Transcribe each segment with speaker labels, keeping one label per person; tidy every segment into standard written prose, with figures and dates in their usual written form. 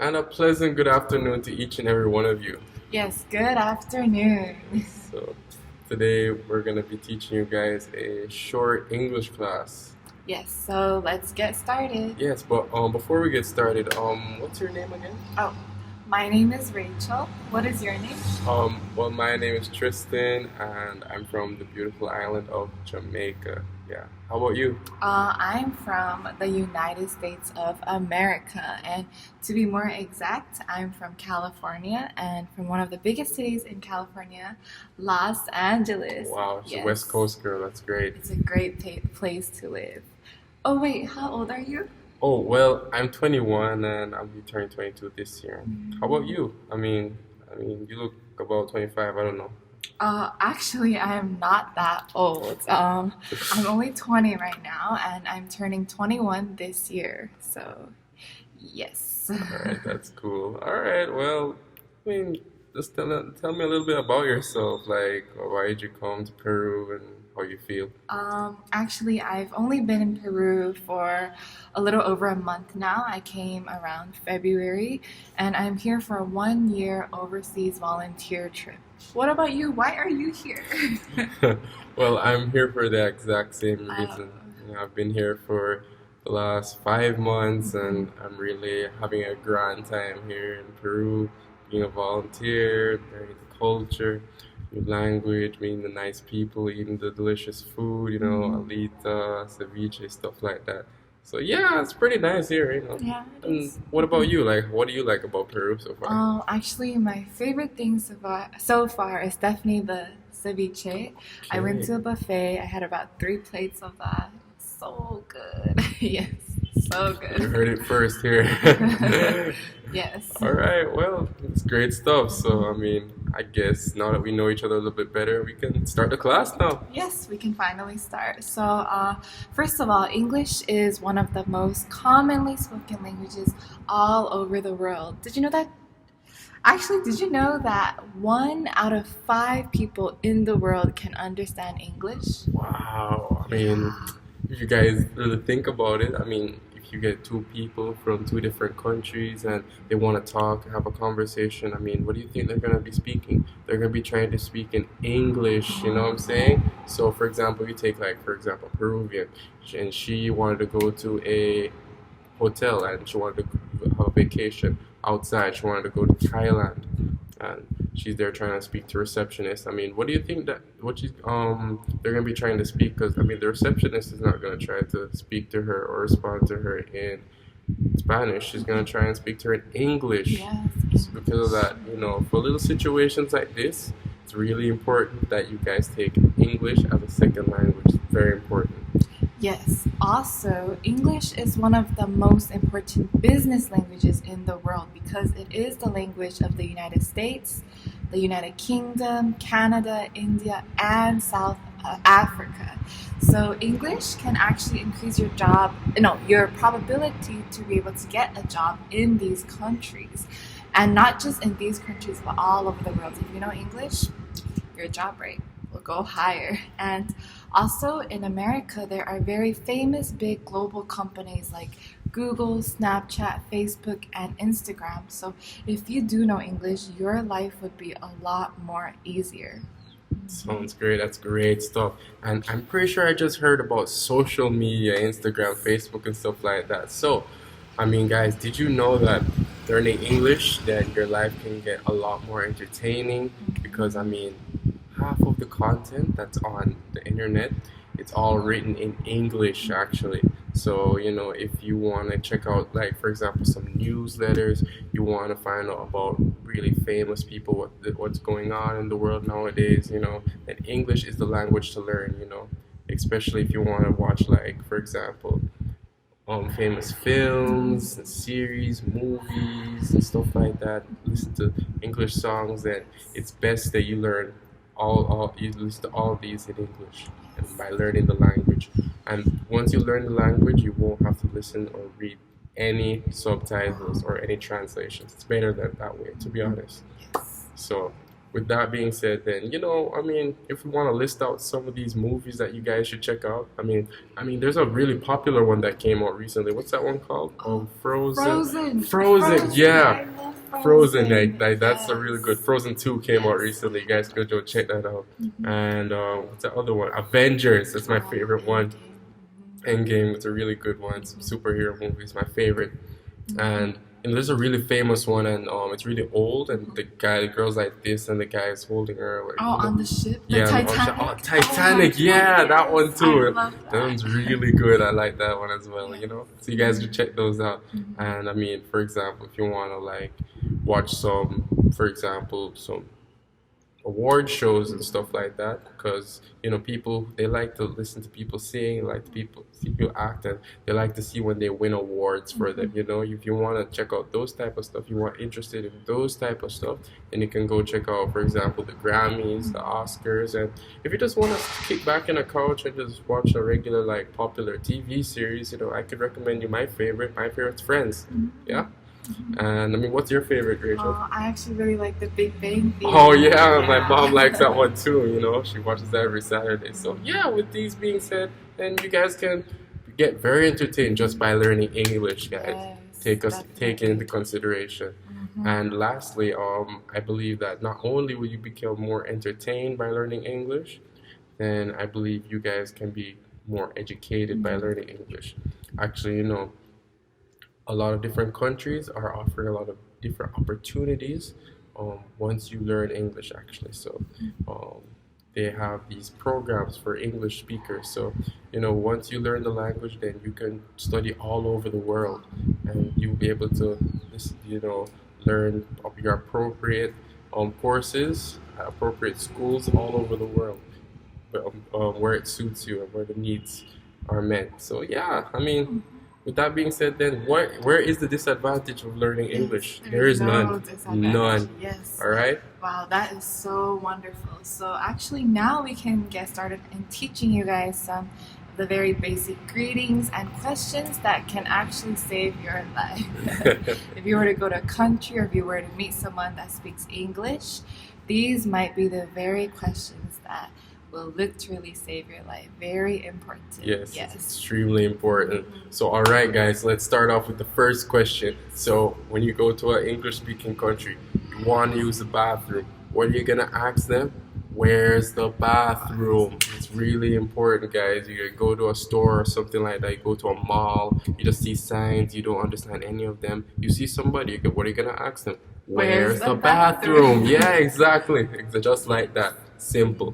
Speaker 1: And a pleasant good afternoon to each and every one of you.
Speaker 2: Yes, good afternoon.
Speaker 1: So, today we're going to be teaching you guys a short English class.
Speaker 2: Yes, so let's get started.
Speaker 1: Yes, but before we get started, what's your name again?
Speaker 2: Oh, my name is Rachel. What is your name?
Speaker 1: Well, my name is Tristan, and I'm from the beautiful island of Jamaica. Yeah. How about you?
Speaker 2: I'm from the United States of America, and to be more exact, I'm from California, and from one of the biggest cities in California, Los Angeles.
Speaker 1: Wow, she's
Speaker 2: Yes.
Speaker 1: a West Coast girl. That's great.
Speaker 2: It's a great place to live. Oh wait, how old are you?
Speaker 1: Oh, well, I'm 21 and I'll be turning 22 this year. How about you? I mean, you look about 25. I don't know.
Speaker 2: Actually, I am not that old. I'm only 20 right now, and I'm turning 21 this year. So, yes.
Speaker 1: All right, that's cool. All right, well, just tell me a little bit about yourself. Like, why did you come to Peru and how you feel?
Speaker 2: Actually, I've only been in Peru for a little over a month now. I came around February, and I'm here for a 1-year overseas volunteer trip. What about you? Why are you here?
Speaker 1: Well, I'm here for the exact same reason. I've been here for the last 5 months, and I'm really having a grand time here in Peru, being a volunteer, learning the culture, new language, meeting the nice people, eating the delicious food, alita, ceviche, stuff like that. So yeah, it's pretty nice here.
Speaker 2: Yeah, it
Speaker 1: And
Speaker 2: is.
Speaker 1: what about you? Like, what do you like about Peru so far?
Speaker 2: Actually, my favorite thing so far is definitely the ceviche. I went to a buffet. I had about 3 plates of that. It's so good. Yes, so
Speaker 1: You
Speaker 2: good.
Speaker 1: heard it first here.
Speaker 2: Yes.
Speaker 1: All right, well, it's great stuff. So, I guess now that we know each other a little bit better, we can start the class now.
Speaker 2: Yes, we can finally start. So, first of all, English is one of the most commonly spoken languages all over the world. Did you know that? Actually, did you know that 1 out of 5 people in the world can understand English?
Speaker 1: Wow. If you guys really think about it, if you get 2 people from 2 different countries and they want to talk, have a conversation, what do you think they're going to be speaking? They're going to be trying to speak in English, you know what I'm saying? So, for example, you take, Peruvian, and she wanted to go to a hotel and she wanted to have a vacation outside. She wanted to go to Thailand, and she's there trying to speak to receptionist. What do you think they're gonna be trying to speak? Because the receptionist is not gonna try to speak to her or respond to her in Spanish. She's gonna try and speak to her in English.
Speaker 2: Yes.
Speaker 1: So because of that, for little situations like this, it's really important that you guys take English as a second language. It's very important.
Speaker 2: Yes. Also, English is one of the most important business languages in the world because it is the language of the United States, the United Kingdom, Canada, India, and South Africa. So English can actually increase your probability to be able to get a job in these countries. And not just in these countries, but all over the world. If you know English, your job rate will go higher. And also in America, there are very famous big global companies like Google, Snapchat, Facebook, and Instagram. So if you do know English, your life would be a lot more easier.
Speaker 1: Sounds great. That's great stuff. And I'm pretty sure I just heard about social media, Instagram, Facebook, and stuff like that. So, guys, did you know that learning English, that your life can get a lot more entertaining? Because, half of the content that's on the internet, it's all written in English, actually. So, if you want to check out, for example, some newsletters, you want to find out about really famous people, what's going on in the world nowadays, then English is the language to learn, especially if you want to watch, for example, famous films, series, movies, and stuff like that. Listen to English songs, and it's best that you learn you listen to all these in English and by learning the language. And once you learn the language, you won't have to listen or read any subtitles or any translations. It's better that way, to be honest.
Speaker 2: Yes.
Speaker 1: So with that being said, then I mean, if we want to list out some of these movies that you guys should check out, I mean, there's a really popular one that came out recently. What's that one called? Frozen.
Speaker 2: Frozen.
Speaker 1: Frozen. Yeah.
Speaker 2: I love
Speaker 1: Frozen,
Speaker 2: Frozen.
Speaker 1: that's a really good.
Speaker 2: Yes.
Speaker 1: Frozen 2 came out
Speaker 2: Yes.
Speaker 1: recently. You guys could go check that out.
Speaker 2: Mhm.
Speaker 1: And what's that other one? Avengers. That's my favorite one. Endgame. It's a really good one. Some superhero movies, my favorite. And there's a really famous one, and it's really old, and the girl's like this, and the guy is holding her like.
Speaker 2: Oh, on the ship? The
Speaker 1: Yeah,
Speaker 2: Titanic?
Speaker 1: oh, Titanic.
Speaker 2: Oh my
Speaker 1: Yeah,
Speaker 2: God,
Speaker 1: that
Speaker 2: yes.
Speaker 1: one too.
Speaker 2: I love that.
Speaker 1: That one's really good. I like that one as well. So you guys should check those out. And I mean, for example, if you want to like watch some, for example, some award shows and stuff like that, because people, they like to listen to people sing, they like to see people act, and they like to see when they win awards for them. If you want to check out those type of stuff, you are interested in those type of stuff, then you can go check out, for example, the Grammys, the Oscars. And if you just want to kick back in a couch and just watch a regular like popular TV series, I could recommend you my favorite's Friends. Yeah. And I mean, what's your favorite, Rachel?
Speaker 2: I actually really like The Big Bang Theory.
Speaker 1: Oh yeah, my mom likes that one too. She watches that every Saturday. So yeah, with these being said, then you guys can get very entertained just by learning English, guys.
Speaker 2: Yes,
Speaker 1: take it into consideration. And lastly, I believe that not only will you become more entertained by learning English, then I believe you guys can be more educated by learning English. Actually, a lot of different countries are offering a lot of different opportunities once you learn English, actually. So they have these programs for English speakers. So once you learn the language, then you can study all over the world, and you'll be able to learn your appropriate courses at appropriate schools all over the world, where it suits you and where the needs are met. So yeah, I mean, with that being said, then where is the disadvantage of learning English? There is none. None.
Speaker 2: Yes.
Speaker 1: All right.
Speaker 2: Wow, that is so wonderful. So actually now we can get started in teaching you guys some of the very basic greetings and questions that can actually save your life. If you were to go to a country, or if you were to meet someone that speaks English, these might be the very questions that will literally save your life. Very important.
Speaker 1: Yes, it's extremely important. So all right, guys, let's start off with the first question. So when you go to an English-speaking country, you want to use the bathroom. What are you gonna ask them? Where's the bathroom? It's really important, guys. You go to a store or something like that. You go to a mall. You just see signs. You don't understand any of them. You see somebody. What are you gonna ask them? Where's the bathroom? Yeah, exactly. Just like that. Simple.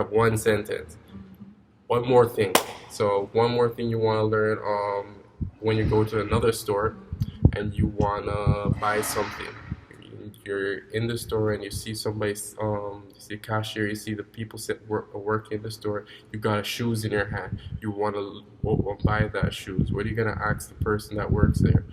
Speaker 1: One sentence. One more thing. So one more thing you want to learn when you go to another store and you want to buy something. You're in the store and you see somebody, you see the cashier, you see the people working in the store. You got shoes in your hand. You want to buy that shoes. What are you going to ask the person that works there?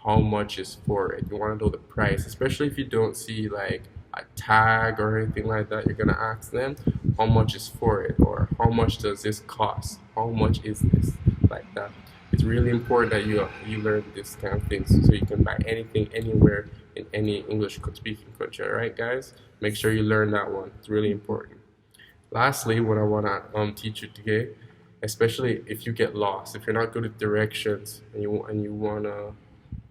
Speaker 1: How much is for it? You want to know the price, especially if you don't see like a tag or anything like that. You're gonna ask them how much is for it, or how much does this cost? How much is this? Like that. It's really important that you learn this kind of things so you can buy anything anywhere in any English speaking country. All right, guys, make sure you learn that one. It's really important. Lastly, what I wanna teach you today, especially if you get lost, if you're not good at directions and you wanna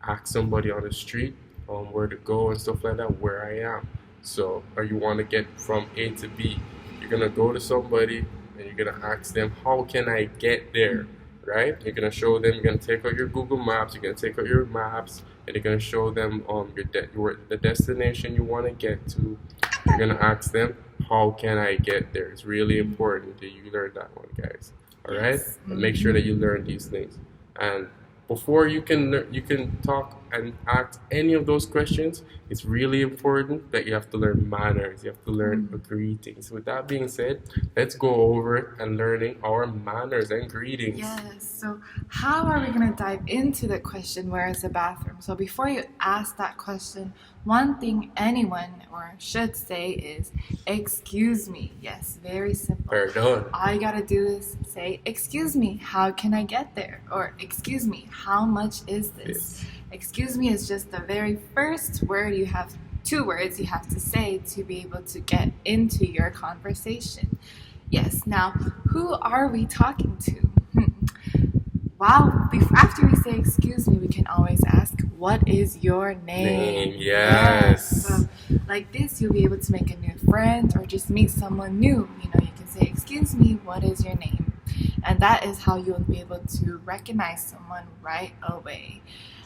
Speaker 1: ask somebody on the street where to go and stuff like that, where I am. So, or you want to get from A to B, you're gonna go to somebody and you're gonna ask them, how can I get there? Right? You're gonna show them. You're gonna take out your Google Maps. You're gonna take out your maps, and you're gonna show them the destination you want to get to. You're gonna ask them, how can I get there? It's really important that you learn that one, guys. All right? And make sure that you learn these things. And before you can talk and ask any of those questions, it's really important that you have to learn manners. You have to learn greetings. With that being said, let's go over it and learning our manners and greetings.
Speaker 2: Yes. So how are we going to dive into the question, where is the bathroom? So before you ask that question, one thing anyone should say is, excuse me. Yes, very simple.
Speaker 1: Pardon.
Speaker 2: All you got to do is say, excuse me, how can I get there? Or excuse me, how much is this?
Speaker 1: Yes.
Speaker 2: Excuse me is just the very first word you have 2 words you have to say to be able to get into your conversation. Yes, now, who are we talking to? Well, after we say excuse me, we can always ask, what is your name?
Speaker 1: Yes.
Speaker 2: So, like this, you'll be able to make a new friend or just meet someone new. You can say, excuse me, what is your name? And that is how you'll be able to recognize someone right away.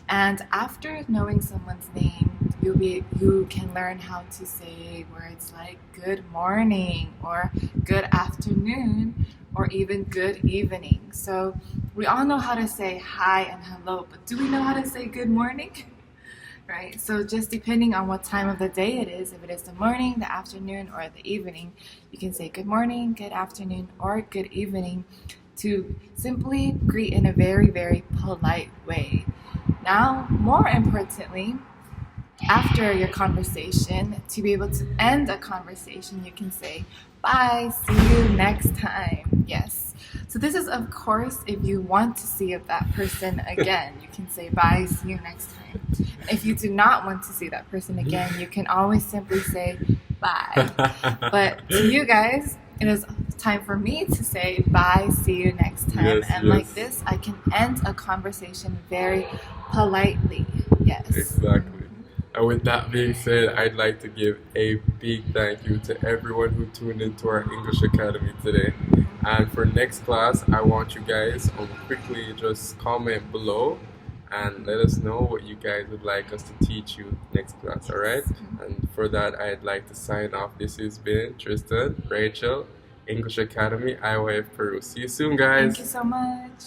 Speaker 2: And after knowing someone's name, you can learn how to say words like good morning or good afternoon or even good evening. So we all know how to say hi and hello, but do we know how to say good morning? Right? So just depending on what time of the day it is, if it is the morning, the afternoon, or the evening, you can say good morning, good afternoon, or good evening to simply greet in a very, very polite way. Now, more importantly, after your conversation, to be able to end a conversation, you can say, bye, see you next time. Yes. So this is, of course, if you want to see that person again, you can say, bye, see you next time. If you do not want to see that person again, you can always simply say, bye. But to you guys, it is time for me to say, bye, see you next time.
Speaker 1: Yes,
Speaker 2: like this, I can end a conversation very politely. Yes.
Speaker 1: Exactly. And with that being said, I'd like to give a big thank you to everyone who tuned into our English Academy today. And for next class, I want you guys to quickly just comment below and let us know what you guys would like us to teach you next class, alright? And for that, I'd like to sign off. This has been Tristan, Rachel, English Academy, IYF Peru. See you soon, guys.
Speaker 2: Thank you so much.